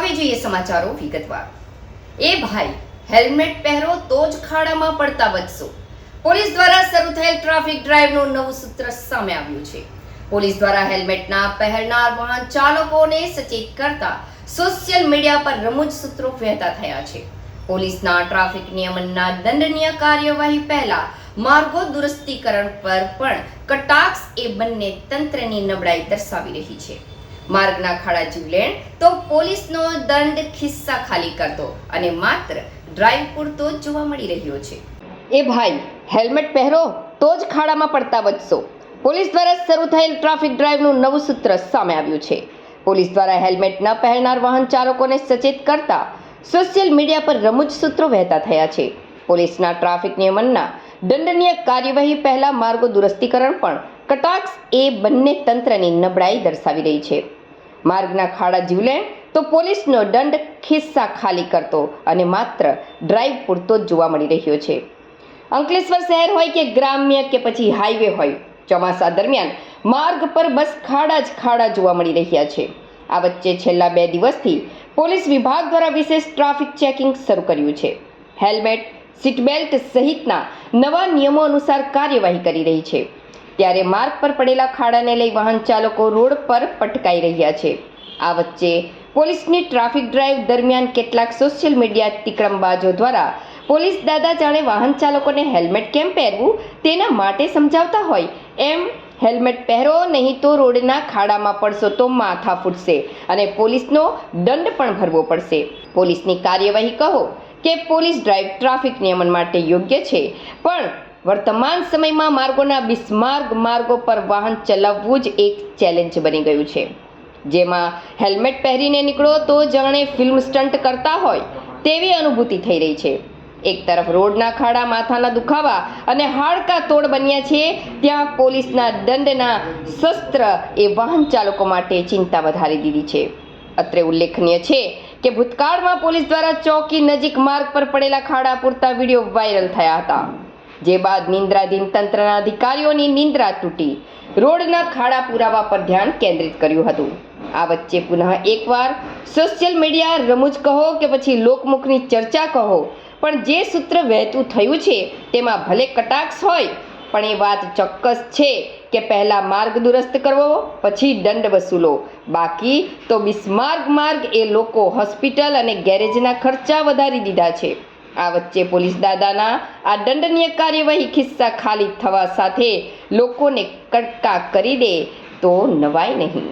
હવે જોઈએ સમાચારો વિગતવાર। એ ભાઈ હેલ્મેટ પહેરો તો જ ખાડામાં પડતા બચશો। પોલીસ દ્વારા શરૂ થયેલ ટ્રાફિક ડ્રાઈવનું નવું સૂત્ર સામે આવ્યું છે। પોલીસ દ્વારા હેલ્મેટના પહેરનાર વાહન ચાલકોને સચેત કરતા સોશિયલ મીડિયા પર રમૂજ સૂત્રો વહેતા થયા છે। પોલીસના ટ્રાફિક નિયમનના દંડનીય કાર્યવાહી પહેલા માર્ગો દુરસ્તીકરણ પર પણ કટાક્ષ એ બંને તંત્રની નબળાઈ દર્શાવી રહી છે। માર્ગના ખાડા જીવલેણ તો પોલીસનો દંડ ખિસ્સા ખાલી કરતો અને માત્ર ડ્રાઈવ પૂરતો જ જોવા મળી રહ્યો છે। એ ભાઈ હેલ્મેટ પહેરો તો જ ખાડામાં પડતા બચશો। પોલીસ દ્વારા શરૂ થયેલ ટ્રાફિક ડ્રાઈવનું નવું સૂત્ર સામે આવ્યું છે। પોલીસ દ્વારા હેલ્મેટ ન પહેરનાર વાહન ચાલકોને સચેત કરતા સોશિયલ મીડિયા પર રમૂજ સૂત્રો વહેતા થયા છે। પોલીસના ટ્રાફિક નિયમનના દંડનીય કાર્યવાહી પહેલા માર્ગો દુરસ્તીકરણ પણ કટાક્ષ એ બંને તંત્રની નબળાઈ દર્શાવી રહી છે। માર્ગના ખાડા જીવલેણ તો પોલીસનો દંડ ખિસ્સા ખાલી કરતો અને માત્ર ડ્રાઈવ પૂરતો જ જોવા મળી રહ્યો છે। અંકલેશ્વર શહેર હોય કે ગ્રામ્ય કે પછી હાઈવે હોય, ચોમાસા દરમિયાન માર્ગ પર બસ ખાડા જ ખાડા જોવા મળી રહ્યા છે। આ વચ્ચે છેલ્લા 2 દિવસથી પોલીસ વિભાગ દ્વારા વિશેષ ટ્રાફિક ચેકિંગ શરૂ કર્યું છે। હેલ્મેટ, સીટ બેલ્ટ સહિતના નવા નિયમો અનુસાર કાર્યવાહી કરી રહી છે। ત્યારે માર્ગ પર પડેલા ખાડાને લઈ વાહન ચાલકો રોડ પર પટકાઈ રહ્યા છે। આ વચ્ચે પોલીસની ટ્રાફિક ડ્રાઈવ દરમિયાન કેટલાક સોશિયલ મીડિયા તિકડમબાજો દ્વારા પોલીસ દાદા જાણે વાહન ચાલકોને હેલ્મેટ કેમ પહેરવું તેના માટે સમજાવતા હોય એમ હેલ્મેટ પહેરો નહીં તો રોડના ખાડામાં પડશો તો માથા ફૂટશે અને પોલીસનો દંડ પણ ભરવો પડશે। પોલીસની કાર્યવાહી કહો કે પોલીસ ડ્રાઈવ ટ્રાફિક નિયમન માટે યોગ્ય છે, પણ વર્તમાન સમયમાં માર્ગોના બિસ્માર્ગ માર્ગો પર વાહન ચલાવવું જ એક ચેલેન્જ બની ગયું છે, જેમાં હેલ્મેટ પહેરીને નીકળો તો જાણે ફિલ્મ સ્ટન્ટ કરતા હોય તેવી અનુભૂતિ થઈ રહી છે। એક તરફ રોડના ખાડા માથાના દુખાવા અને હાડકા તોડ બન્યા છે, ત્યાં પોલીસના દંડના શસ્ત્ર એ વાહન ચાલકો માટે ચિંતા વધારી દીધી છે। અત્રે ઉલ્લેખનીય છે કે ભૂતકાળમાં પોલીસ દ્વારા ચોકી નજીક માર્ગ પર પડેલા ખાડા પૂરતા વિડીયો વાયરલ થયા હતા, જે બાદ નિંદ્રાધીન તંત્રના અધિકારીઓની નિંદ્રા તૂટી રોડના ખાડા પુરાવા પર ધ્યાન કેન્દ્રિત કર્યું હતું। આ વચ્ચે પુનઃ એકવાર સોશિયલ મીડિયા રમૂજ કહો કે પછી લોકમુખની ચર્ચા કહો, પણ જે સૂત્ર વહેતું થયું છે તેમાં ભલે કટાક્ષ હોય, પણ એ વાત ચોક્કસ છે કે પહેલા માર્ગ દુરસ્ત કરવો પછી દંડ વસૂલો, બાકી તો બિસ્માર્ગ માર્ગ એ લોકો હોસ્પિટલ અને ગેરેજના ખર્ચા વધારી દીધા છે। આ વચ્ચે પોલીસ દાદાના આ દંડનીય કાર્યવાહી ખિસ્સા ખાલી થવા સાથે લોકોને કટકા કરી દે તો નવાય નહીં।